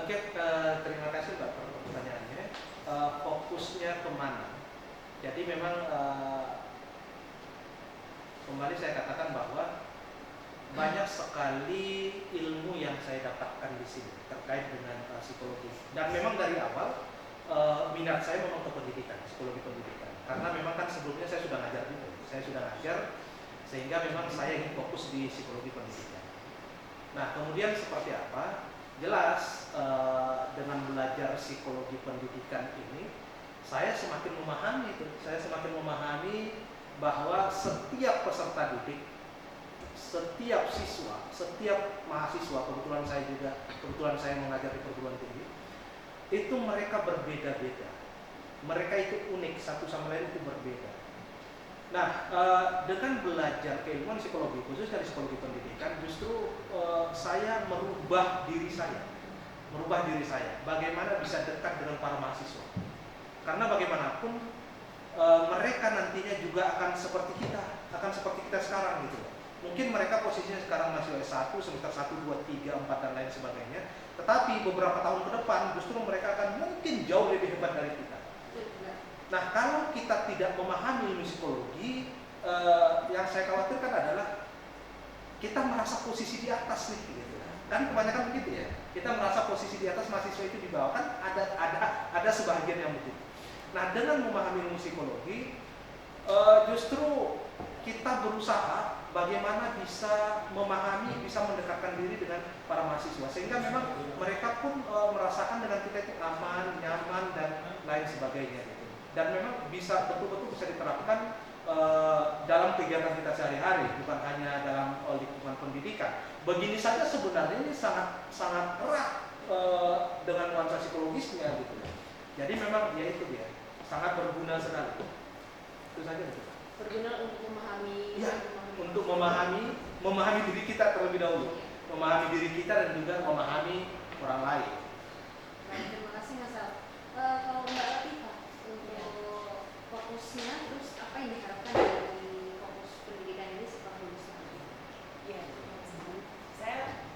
Oke, terima kasih Pak pertanyaannya. Fokusnya kemana? Jadi memang kembali saya katakan bahwa banyak sekali ilmu yang saya dapatkan di sini terkait dengan psikologi. Dan memang dari awal minat saya memang ke pendidikan, psikologi pendidikan. Karena memang kan sebelumnya saya sudah ngajar juga, saya sudah ngajar sehingga memang saya ingin fokus di psikologi pendidikan. Nah, kemudian seperti apa? Jelas dengan belajar psikologi pendidikan ini, saya semakin memahami itu. Saya semakin memahami bahwa setiap peserta didik, setiap siswa, setiap mahasiswa, kebetulan saya mengajar di perguruan tinggi, itu mereka berbeda-beda. Mereka itu unik, satu sama lain itu berbeda. Nah, dengan belajar keilmuan psikologi, khususnya di psikologi pendidikan, justru saya merubah diri saya. Bagaimana bisa dekat dengan para mahasiswa. Karena bagaimanapun mereka nantinya juga akan seperti kita sekarang gitu. Mungkin mereka posisinya sekarang masih S1, semester 1, 2, 3, 4 dan lain sebagainya. Tetapi beberapa tahun ke depan justru mereka akan mungkin jauh lebih hebat dari kita. Nah, kalau kita tidak memahami ilmu psikologi, yang saya khawatirkan adalah kita merasa posisi di atas nih, gitu. Kan kebanyakan begitu ya. Kita merasa posisi di atas, mahasiswa itu di bawah, kan ada sebagian yang begitu. Nah, dengan memahami ilmu psikologi, justru kita berusaha bagaimana bisa memahami, bisa mendekatkan diri dengan para mahasiswa, sehingga memang mereka pun merasakan dengan kita itu aman, nyaman dan lain sebagainya gitu. Dan memang bisa betul-betul bisa diterapkan dalam kegiatan kita sehari-hari, bukan hanya dalam lingkungan pendidikan. Begini saja sebenarnya ini sangat erat dengan nuansa psikologisnya gitu. Jadi memang ya itu dia, sangat berguna sekali. Itu saja. Berguna untuk memahami. Ya, untuk memahami diri kita terlebih dahulu, memahami diri kita dan juga memahami orang lain. Baik, terima kasih Mas Al. Kalau Mbak Latifah, untuk fokusnya, terus apa yang diharapkan dari fokus pendidikan ini setelah lulus nanti? Ya, saya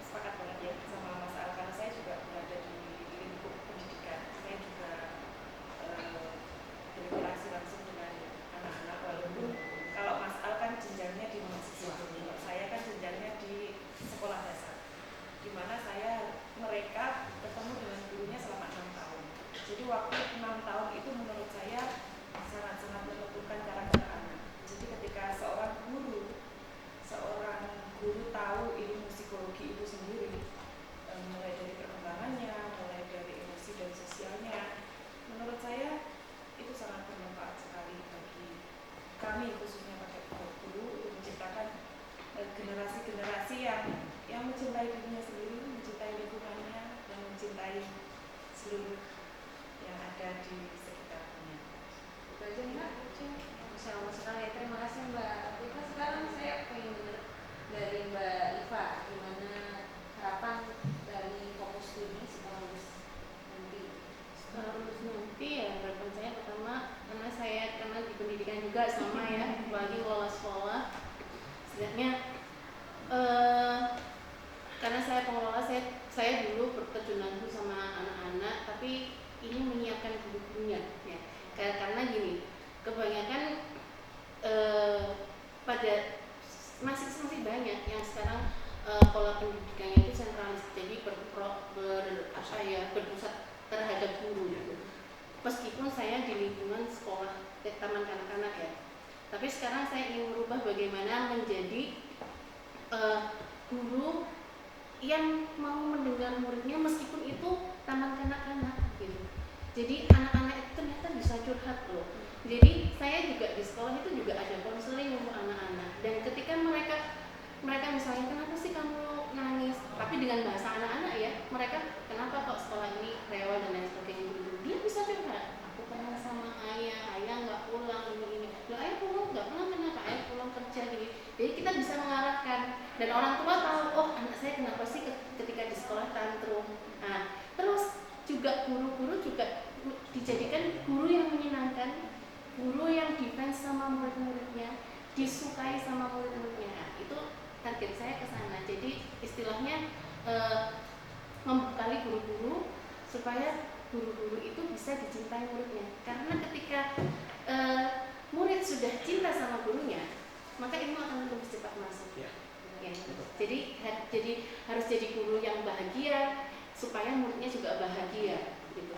sepakat banget ya sama Mas Al, karena saya juga berada di lingkup pendidikan. Saya juga berinteraksi langsung dengan anak-anak, walaupun kalau Mas Al kan jenjangnya di mahasiswa, kalau saya kan jenjangnya di sekolah dasar, di mana mereka ketemu dengan gurunya selama 6 tahun. Jadi waktu 6 tahun itu menurut saya sangat-sangat menentukan karakter anak. Jadi ketika seorang guru tahu ilmu psikologi itu sendiri, mulai dari perkembangannya, mulai dari emosi dan sosialnya, menurut saya itu sangat bermanfaat sekali bagi kami, khususnya pada guru, untuk menciptakan generasi-generasi yang mencintai dirinya sendiri, mencintai lingkungannya, dan mencintai seluruh yang ada di sekitarnya. Itu aja Mbak. Sama sekali. Terima kasih Mbak Latifah. Sekarang saya pengen dengar dari Mbak Iva, gimana harapan dari fokus studi setelah lulus nanti? Setelah lulus nanti ya harapan saya pertama, karena saya di pendidikan juga sama ya, apalagi kelola sekolah, setidaknya karena saya pengelola, saya dulu berterjun langsung sama anak-anak, tapi ini menyiapkan guru-gurunya ya. Karena gini, kebanyakan pada masih banyak yang sekarang pola pendidikannya itu sentralis, jadi berpusat terhadap guru gitu. Meskipun saya di lingkungan sekolah taman kanak-kanak ya, tapi sekarang saya ingin merubah bagaimana menjadi guru yang mau mendengar muridnya meskipun itu taman kanak-kanak gitu. Jadi anak-anak itu ternyata bisa curhat loh. Jadi saya juga di sekolah itu juga ada konseling untuk anak-anak, dan ketika mereka misalnya, kenapa sih kamu nangis, tapi dengan bahasa anak-anak ya, mereka kenapa kok sekolah ini rewel dan lain sebagainya gitu, dia bisa curhat, aku kenal sama ayah nggak pulang ini, loh ayah pulang nggak pulang kenapa, ayah pulang kerja gini. Jadi kita bisa mengarahkan, dan orang tua tahu, oh anak saya kenapa sih ketika di sekolah tantrum. Nah terus juga guru-guru juga dijadikan guru yang menyenangkan, guru yang defense sama murid-muridnya, disukai sama murid-muridnya. Nah, itu target saya ke sana. Jadi istilahnya supaya guru-guru itu bisa dicintai muridnya. Karena ketika murid sudah cinta sama gurunya, maka ilmu akan lebih cepat masuk. Ya. Ya. Jadi harus jadi guru yang bahagia supaya muridnya juga bahagia gitu.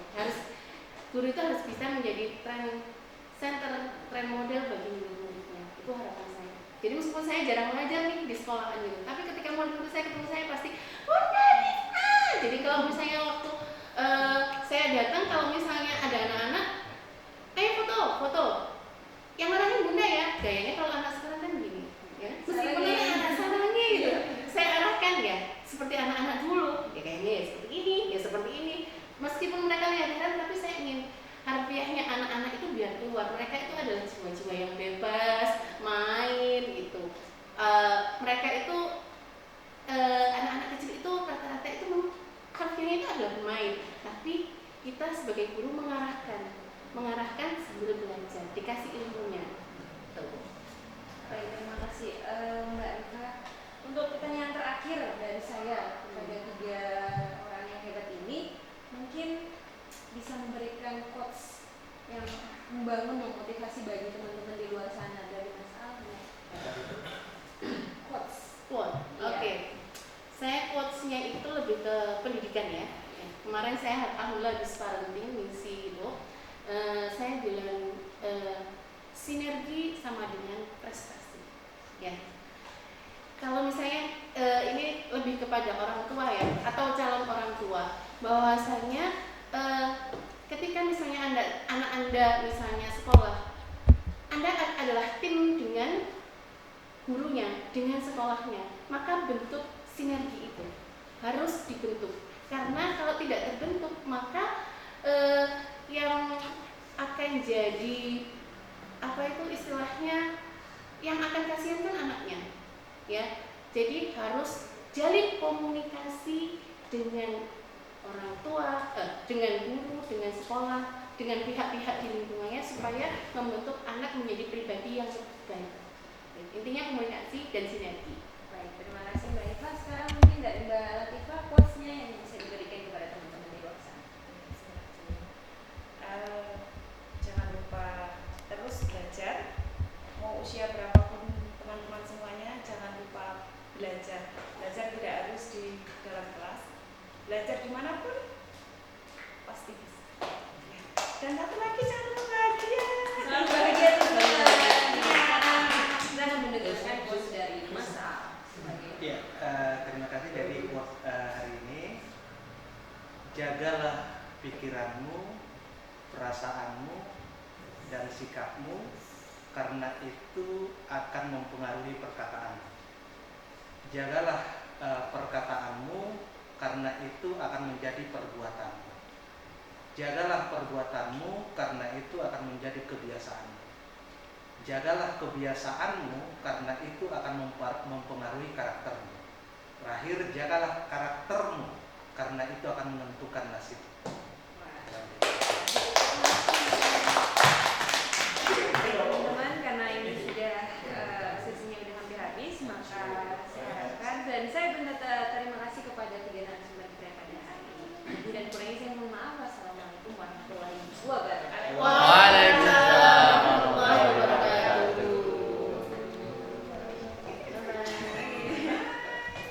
Guru itu harus bisa menjadi trend model bagi murid-muridnya. Itu harapan saya. Jadi meskipun saya jarang mengajar nih di sekolahan gitu, tapi ketika murid-murid saya ketemu saya pasti jadi kalau misalnya waktu saya datang, kalau misalnya ada anak-anak, ayo foto yang marahin bunda ya, gayanya kalau anak sekarang kan gini ya, meskipun anak sarangnya gitu, saya arahkan ya seperti anak-anak dulu ya, kayaknya ya seperti ini ya seperti ini, meskipun mereka lihat-lihat, tapi saya ingin harfiahnya anak-anak itu biar keluar. Mereka itu adalah jiwa-jiwa yang bebas main gitu. Mereka itu anak-anak kecil itu rata-rata itu harfiahnya itu adalah bermain, tapi kita sebagai guru mengarahkan sambil belajar, dikasih ilmunya. Baik, terima kasih Mbak Rifa. Untuk pertanyaan terakhir dari saya kepada 3 orang yang hebat ini, mungkin bisa memberikan quotes yang membangun, memotivasi bagi teman-teman di luar sana dari Mas Alnya. Quotes. Quote, oke. Saya quotes-nya itu lebih ke pendidikan ya. Kemarin saya alhamdulillah di parenting misi itu, saya bilang sinergi sama dengan prestasi. Ya. Kalau misalnya ini lebih kepada orang tua ya, atau calon orang tua, bahwasanya ketika misalnya anak Anda misalnya sekolah, Anda adalah tim dengan gurunya, dengan sekolahnya, maka bentuk sinergi itu harus dibentuk. Karena kalau tidak terbentuk, maka yang akan jadi apa itu istilahnya, yang akan kasihan kan anaknya, ya. Jadi harus jalin komunikasi dengan orang tua, dengan guru, dengan sekolah, dengan pihak-pihak di lingkungannya supaya membentuk anak menjadi pribadi yang lebih baik. Intinya komunikasi dan sinergi. Baik, terima kasih Mbak Eva. Sekarang mungkin dari Mbak Latifah, quotes-nya yang bisa diberikan kepada teman-teman di luar sana. Jangan lupa terus belajar, mau usia berapapun teman-teman semuanya, jangan lupa belajar. Belajar tidak harus di dalam kelas, belajar dimanapun pasti bisa. Dan satu lagi, jangan lupa bahagia. Selamat bahagia teman-teman. Kita akan mendengarkan quotes dari Mas Al sebagai Ya, terima kasih dari quote hari ini. Jagalah pikiranmu, perasaanmu, dan sikapmu, karena itu akan mempengaruhi perkataanmu. Jagalah perkataanmu, karena itu akan menjadi perbuatanmu. Jagalah perbuatanmu, karena itu akan menjadi kebiasaanmu. Jagalah kebiasaanmu, karena itu akan mempengaruhi karaktermu. Terakhir, jagalah karaktermu, karena itu akan menentukan nasibmu. teman-teman, karena ini sudah sesinya sudah hampir habis, maka saya harapkan dan saya terima kasih kepada 3 narasumber kita pada hari ini. Dan kurangnya saya mohon maaf. Wassalamualaikum warahmatullahi wabarakatuh.